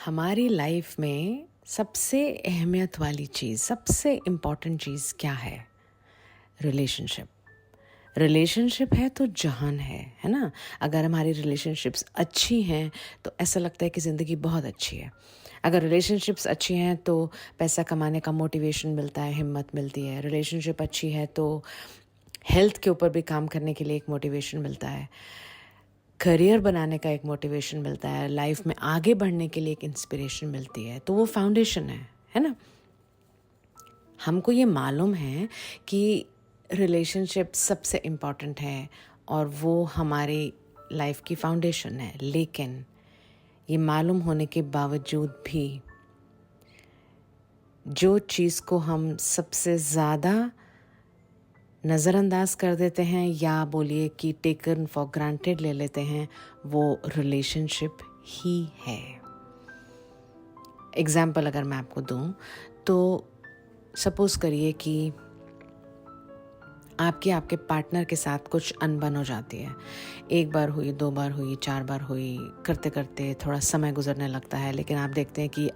हमारी लाइफ में सबसे अहमियत वाली चीज़, सबसे इम्पॉर्टेंट चीज़ क्या है? रिलेशनशिप। रिलेशनशिप है तो जहान है ना? अगर हमारी रिलेशनशिप्स अच्छी हैं तो ऐसा लगता है कि ज़िंदगी बहुत अच्छी है। अगर रिलेशनशिप्स अच्छी हैं तो पैसा कमाने का मोटिवेशन मिलता है, हिम्मत मिलती है। रिलेशनशिप अच्छी है तो हेल्थ के ऊपर भी काम करने के लिए एक मोटिवेशन मिलता है, करियर बनाने का एक मोटिवेशन मिलता है, लाइफ में आगे बढ़ने के लिए एक इंस्पिरेशन मिलती है। तो वो फाउंडेशन है ना? हमको ये मालूम है कि रिलेशनशिप सबसे इम्पॉर्टेंट है और वो हमारी लाइफ की फाउंडेशन है, लेकिन ये मालूम होने के बावजूद भी जो चीज़ को हम सबसे ज़्यादा नज़रअंदाज कर देते हैं या बोलिए कि टेकन फॉर ग्रांटेड ले लेते हैं, वो रिलेशनशिप ही है। एग्जाम्पल अगर मैं आपको दूं तो सपोज़ करिए कि आपके पार्टनर के साथ कुछ अनबन हो जाती है। एक बार हुई, 2 बार हुई, 4 बार हुई, करते करते थोड़ा समय गुजरने लगता है, लेकिन आप देखते हैं कि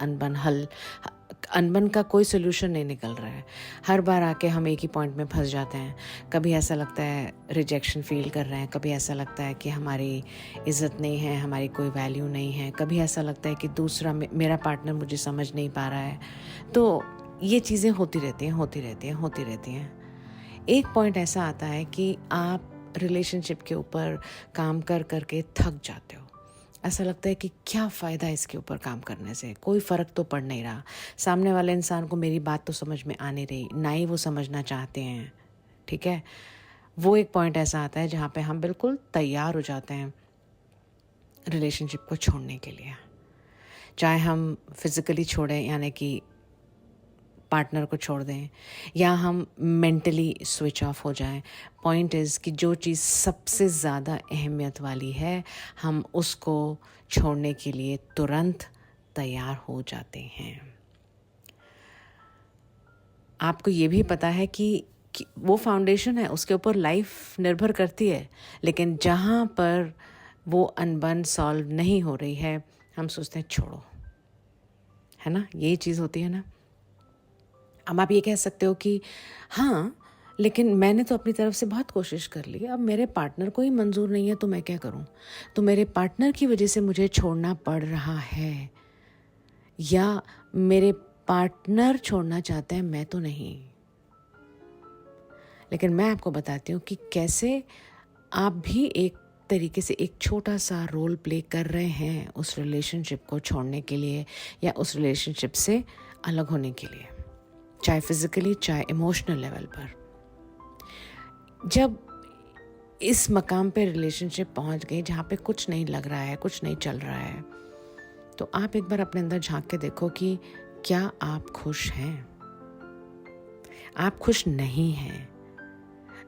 अनबन का कोई सोल्यूशन नहीं निकल रहा है। हर बार आके हम एक ही पॉइंट में फंस जाते हैं। कभी ऐसा लगता है रिजेक्शन फील कर रहे हैं, कभी ऐसा लगता है कि हमारी इज़्ज़त नहीं है, हमारी कोई वैल्यू नहीं है, कभी ऐसा लगता है कि दूसरा मेरा पार्टनर मुझे समझ नहीं पा रहा है। तो ये चीज़ें होती रहती हैं। एक पॉइंट ऐसा आता है कि आप रिलेशनशिप के ऊपर काम कर के थक जाते हो। ऐसा लगता है कि क्या फ़ायदा इसके ऊपर काम करने से, कोई फ़र्क तो पड़ नहीं रहा। सामने वाले इंसान को मेरी बात तो समझ में आ नहीं रही, ना ही वो समझना चाहते हैं, ठीक है? वो एक पॉइंट ऐसा आता है जहाँ पे हम बिल्कुल तैयार हो जाते हैं रिलेशनशिप को छोड़ने के लिए। चाहे हम फिज़िकली छोड़ें, यानी कि पार्टनर को छोड़ दें, या हम मेंटली स्विच ऑफ हो जाएं। पॉइंट इज़ कि जो चीज़ सबसे ज़्यादा अहमियत वाली है, हम उसको छोड़ने के लिए तुरंत तैयार हो जाते हैं। आपको ये भी पता है कि वो फाउंडेशन है, उसके ऊपर लाइफ निर्भर करती है, लेकिन जहाँ पर वो अनबन सॉल्व नहीं हो रही है, हम सोचते हैं छोड़ो, है ना? यही चीज़ होती है ना? अब आप ये कह सकते हो कि हाँ, लेकिन मैंने तो अपनी तरफ से बहुत कोशिश कर ली, अब मेरे पार्टनर को ही मंजूर नहीं है तो मैं क्या करूं? तो मेरे पार्टनर की वजह से मुझे छोड़ना पड़ रहा है, या मेरे पार्टनर छोड़ना चाहते हैं, मैं तो नहीं। लेकिन मैं आपको बताती हूँ कि कैसे आप भी एक तरीके से एक छोटा सा रोल प्ले कर रहे हैं उस रिलेशनशिप को छोड़ने के लिए या उस रिलेशनशिप से अलग होने के लिए, चाहे फिजिकली चाहे इमोशनल लेवल पर। जब इस मकाम पे रिलेशनशिप पहुंच गई जहाँ पे कुछ नहीं लग रहा है, कुछ नहीं चल रहा है, तो आप एक बार अपने अंदर झांक के देखो कि क्या आप खुश हैं? आप खुश नहीं हैं।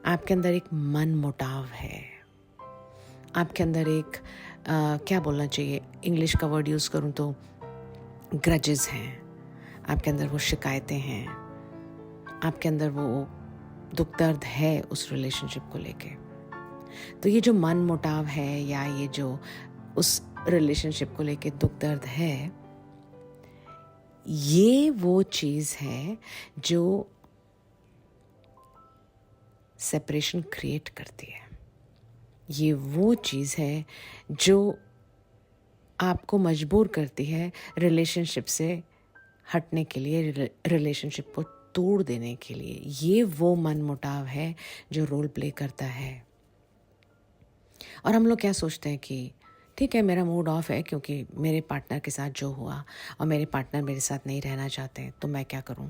आपके अंदर एक मन मुटाव है, आपके अंदर एक क्या बोलना चाहिए, इंग्लिश का वर्ड यूज़ करूँ तो ग्रजेस हैं, आपके अंदर वो शिकायतें हैं, आपके अंदर वो दुख दर्द है उस रिलेशनशिप को लेके। तो ये जो मन मुटाव है या ये जो उस रिलेशनशिप को लेके दुख दर्द है, ये वो चीज़ है जो सेपरेशन क्रिएट करती है। ये वो चीज़ है जो आपको मजबूर करती है रिलेशनशिप से हटने के लिए, रिलेशनशिप को तोड़ देने के लिए। ये वो मन मुटाव है जो रोल प्ले करता है। और हम लोग क्या सोचते हैं कि ठीक है, मेरा मूड ऑफ है क्योंकि मेरे पार्टनर के साथ जो हुआ और मेरे पार्टनर मेरे साथ नहीं रहना चाहते, तो मैं क्या करूं?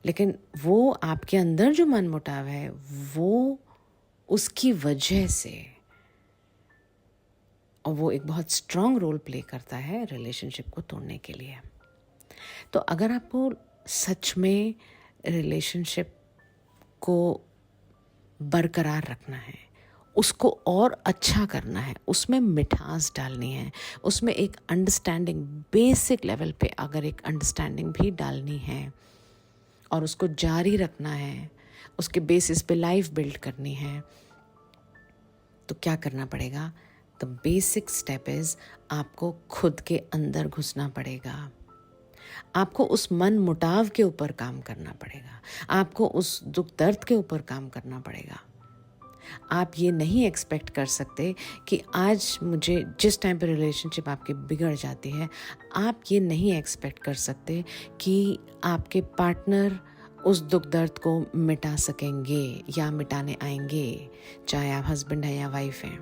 लेकिन वो आपके अंदर जो मन मुटाव है, वो उसकी वजह से, और वो एक बहुत स्ट्रांग रोल प्ले करता है रिलेशनशिप को तोड़ने के लिए। तो अगर आपको सच में रिलेशनशिप को बरकरार रखना है, उसको और अच्छा करना है, उसमें मिठास डालनी है, उसमें एक अंडरस्टैंडिंग, बेसिक लेवल पे अगर एक अंडरस्टैंडिंग भी डालनी है और उसको जारी रखना है, उसके बेसिस पे लाइफ बिल्ड करनी है, तो क्या करना पड़ेगा? द बेसिक स्टेप इज़ आपको खुद के अंदर घुसना पड़ेगा। आपको उस मन मुटाव के ऊपर काम करना पड़ेगा। आपको उस दुख दर्द के ऊपर काम करना पड़ेगा। आप ये नहीं एक्सपेक्ट कर सकते कि आज मुझे जिस टाइम पे रिलेशनशिप आपकी बिगड़ जाती है, आप ये नहीं एक्सपेक्ट कर सकते कि आपके पार्टनर उस दुख दर्द को मिटा सकेंगे या मिटाने आएंगे, चाहे आप हस्बैंड हैं या वाइफ हैं।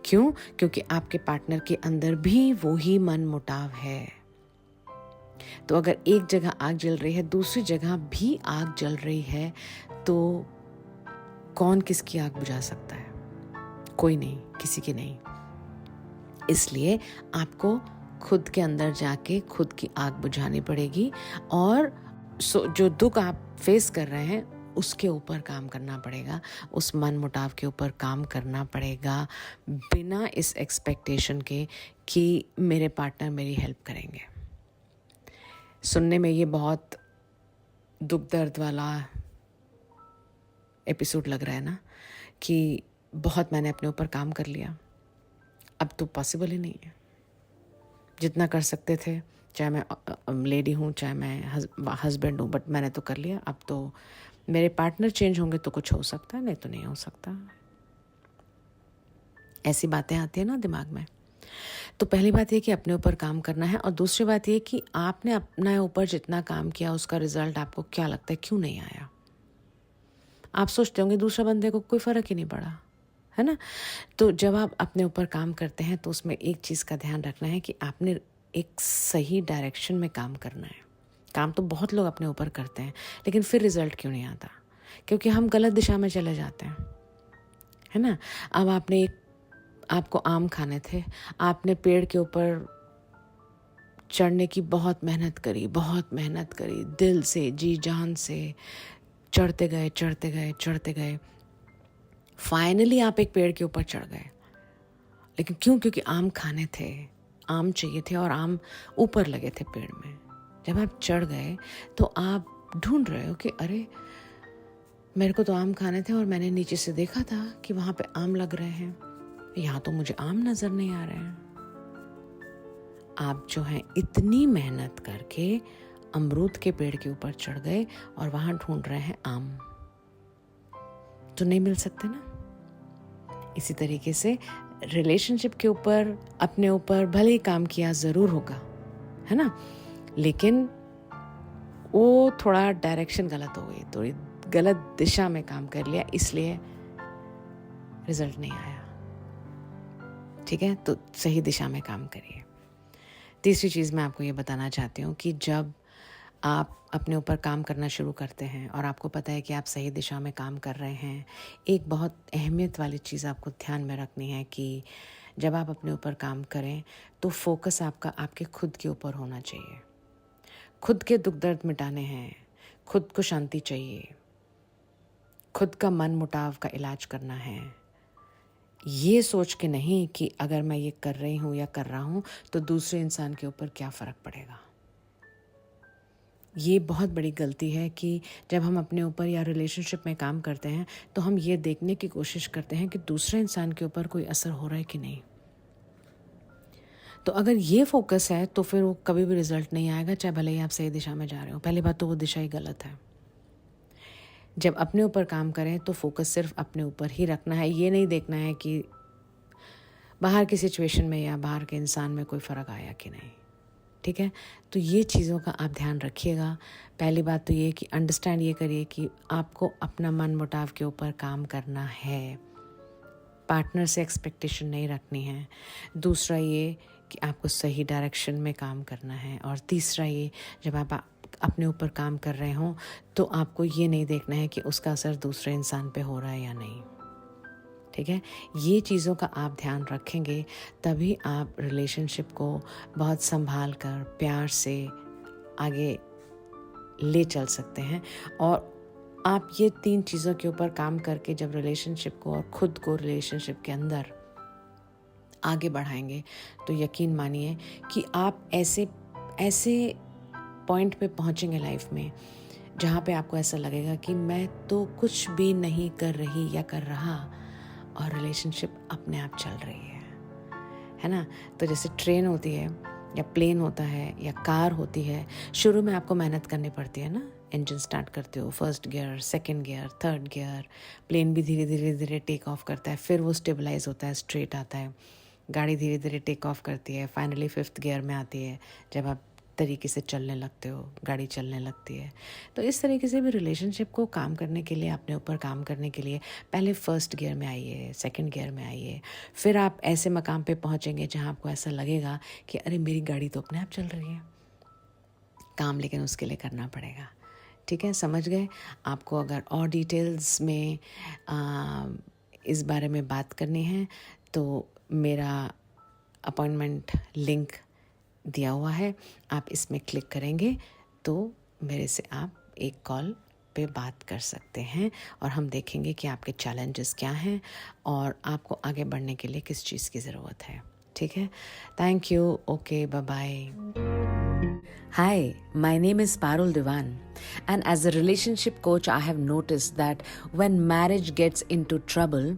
क्यों? क्योंकि आपके पार्टनर के अंदर भी वही मन मुटाव है। तो अगर एक जगह आग जल रही है, दूसरी जगह भी आग जल रही है, तो कौन किसकी आग बुझा सकता है? कोई नहीं, किसी की नहीं। इसलिए आपको खुद के अंदर जाके खुद की आग बुझानी पड़ेगी और जो दुख आप फेस कर रहे हैं उसके ऊपर काम करना पड़ेगा, उस मन मुटाव के ऊपर काम करना पड़ेगा, बिना इस एक्सपेक्टेशन के कि मेरे पार्टनर मेरी हेल्प करेंगे। सुनने में ये बहुत दुख दर्द वाला एपिसोड लग रहा है ना, कि बहुत मैंने अपने ऊपर काम कर लिया, अब तो पॉसिबल ही नहीं है। जितना कर सकते थे, चाहे मैं लेडी हूँ चाहे मैं हस्बैंड हूँ, बट मैंने तो कर लिया। अब तो मेरे पार्टनर चेंज होंगे तो कुछ हो सकता है, नहीं तो नहीं हो सकता। ऐसी बातें आती है ना दिमाग में। तो पहली बात ये कि अपने ऊपर काम करना है, और दूसरी बात ये कि आपने अपने ऊपर जितना काम किया उसका रिजल्ट आपको क्या लगता है क्यों नहीं आया। आप सोचते होंगे दूसरे बंदे को कोई फ़र्क ही नहीं पड़ा, है ना। तो जब आप अपने ऊपर काम करते हैं तो उसमें एक चीज़ का ध्यान रखना है कि आपने एक सही डायरेक्शन में काम करना है। काम तो बहुत लोग अपने ऊपर करते हैं, लेकिन फिर रिजल्ट क्यों नहीं आता? क्योंकि हम गलत दिशा में चले जाते हैं, है ना। अब आपको आम खाने थे, आपने पेड़ के ऊपर चढ़ने की बहुत मेहनत करी, दिल से जी जान से चढ़ते गए। फाइनली आप एक पेड़ के ऊपर चढ़ गए, लेकिन क्यों? क्योंकि आम खाने थे, आम चाहिए थे और आम ऊपर लगे थे पेड़ में। जब आप चढ़ गए तो आप ढूंढ रहे हो कि अरे मेरे को तो आम खाने थे और मैंने नीचे से देखा था कि वहाँ पे आम लग रहे हैं, यहाँ तो मुझे आम नजर नहीं आ रहे हैं। आप जो है इतनी मेहनत करके अमरूद के पेड़ के ऊपर चढ़ गए और वहां ढूंढ रहे हैं आम, तो नहीं मिल सकते ना। इसी तरीके से रिलेशनशिप के ऊपर अपने ऊपर भले ही काम किया जरूर होगा, है ना, लेकिन वो थोड़ा डायरेक्शन गलत हो गई, थोड़ी गलत दिशा में काम कर लिया, इसलिए रिजल्ट नहीं आया। ठीक है, तो सही दिशा में काम करिए। तीसरी चीज़ मैं आपको ये बताना चाहती हूँ कि जब आप अपने ऊपर काम करना शुरू करते हैं और आपको पता है कि आप सही दिशा में काम कर रहे हैं, एक बहुत अहमियत वाली चीज़ आपको ध्यान में रखनी है कि जब आप अपने ऊपर काम करें तो फोकस आपका आपके खुद के ऊपर होना चाहिए। खुद के दुख दर्द मिटाने हैं, खुद को शांति चाहिए, खुद का मन मुटाव का इलाज करना है। ये सोच के नहीं कि अगर मैं ये कर रही हूँ या कर रहा हूँ तो दूसरे इंसान के ऊपर क्या फ़र्क पड़ेगा। ये बहुत बड़ी गलती है कि जब हम अपने ऊपर या रिलेशनशिप में काम करते हैं तो हम ये देखने की कोशिश करते हैं कि दूसरे इंसान के ऊपर कोई असर हो रहा है कि नहीं। तो अगर ये फोकस है तो फिर वो कभी भी रिजल्ट नहीं आएगा, चाहे भले ही आप सही दिशा में जा रहे हो। पहली बात तो वो दिशा ही गलत है। जब अपने ऊपर काम करें तो फोकस सिर्फ अपने ऊपर ही रखना है। ये नहीं देखना है कि बाहर की सिचुएशन में या बाहर के इंसान में कोई फ़र्क आया कि नहीं। ठीक है, तो ये चीज़ों का आप ध्यान रखिएगा। पहली बात तो ये कि अंडरस्टैंड ये करिए कि आपको अपना मन मुटाव के ऊपर काम करना है, पार्टनर से एक्सपेक्टेशन नहीं रखनी है। दूसरा ये कि आपको सही डायरेक्शन में काम करना है। और तीसरा ये, जब आप अपने ऊपर काम कर रहे हों तो आपको ये नहीं देखना है कि उसका असर दूसरे इंसान पे हो रहा है या नहीं। ठीक है, ये चीज़ों का आप ध्यान रखेंगे तभी आप रिलेशनशिप को बहुत संभाल कर प्यार से आगे ले चल सकते हैं। और आप ये 3 चीज़ों के ऊपर काम करके जब रिलेशनशिप को और खुद को रिलेशनशिप के अंदर आगे बढ़ाएंगे तो यकीन मानिए कि आप ऐसे पॉइंट पे पहुंचेंगे लाइफ में जहाँ पे आपको ऐसा लगेगा कि मैं तो कुछ भी नहीं कर रही या कर रहा और रिलेशनशिप अपने आप चल रही है। है ना। तो जैसे ट्रेन होती है या प्लेन होता है या कार होती है, शुरू में आपको मेहनत करनी पड़ती है ना। इंजन स्टार्ट करते हो, first gear, second gear, third gear, plane भी धीरे धीरे धीरे टेक ऑफ करता है, फिर वो स्टेबलाइज होता है, स्ट्रेट आता है, गाड़ी धीरे धीरे टेक ऑफ करती है, फाइनली फिफ्थ गियर में आती है जब आप तरीके से चलने लगते हो, गाड़ी चलने लगती है। तो इस तरीके से भी रिलेशनशिप को काम करने के लिए, अपने ऊपर काम करने के लिए पहले फर्स्ट गियर में आइए, सेकंड गियर में आइए, फिर आप ऐसे मकाम पे पहुंचेंगे जहां आपको ऐसा लगेगा कि अरे मेरी गाड़ी तो अपने आप चल रही है। काम लेकिन उसके लिए करना पड़ेगा। ठीक है, समझ गए। आपको अगर और डिटेल्स में इस बारे में बात करनी है तो मेरा अपॉइंटमेंट लिंक दिया हुआ है, आप इसमें क्लिक करेंगे तो मेरे से आप एक कॉल पे बात कर सकते हैं और हम देखेंगे कि आपके चैलेंजेस क्या हैं और आपको आगे बढ़ने के लिए किस चीज़ की ज़रूरत है। ठीक है, thank you, okay, bye bye. Hi, my name is Parul Diwan, and as a relationship coach, I have noticed that when marriage gets into trouble,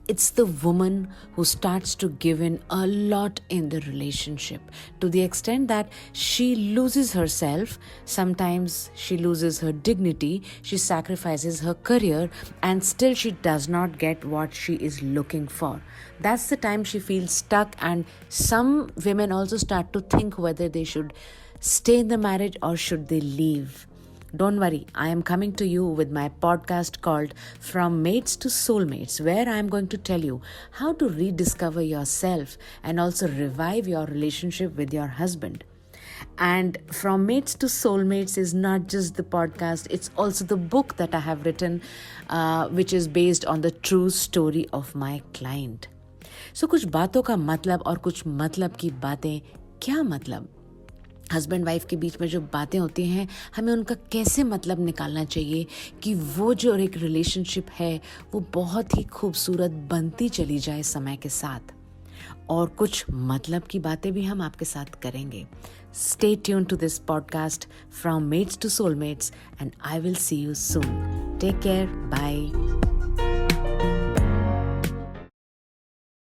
it's the woman who starts to give in a lot in the relationship to the extent that she loses herself. Sometimes she loses her dignity, she sacrifices her career, and still she does not get what she is looking for. That's the time she feels stuck, and some women also start to think whether they should stay in the marriage or should they leave. Don't worry, I am coming to you with my podcast called From Mates to Soulmates, where I am going to tell you how to rediscover yourself and also revive your relationship with your husband. And From Mates to Soulmates is not just the podcast, it's also the book that I have written, which is based on the true story of my client. So कुछ बातों का मतलब और कुछ मतलब की बातें, क्या मतलब? हस्बैंड वाइफ के बीच में जो बातें होती हैं, हमें उनका कैसे मतलब निकालना चाहिए कि वो जो एक रिलेशनशिप है वो बहुत ही खूबसूरत बनती चली जाए समय के साथ। और कुछ मतलब की बातें भी हम आपके साथ करेंगे। Stay tune to this podcast from mates to soulmates and I will see you soon. Take care, bye.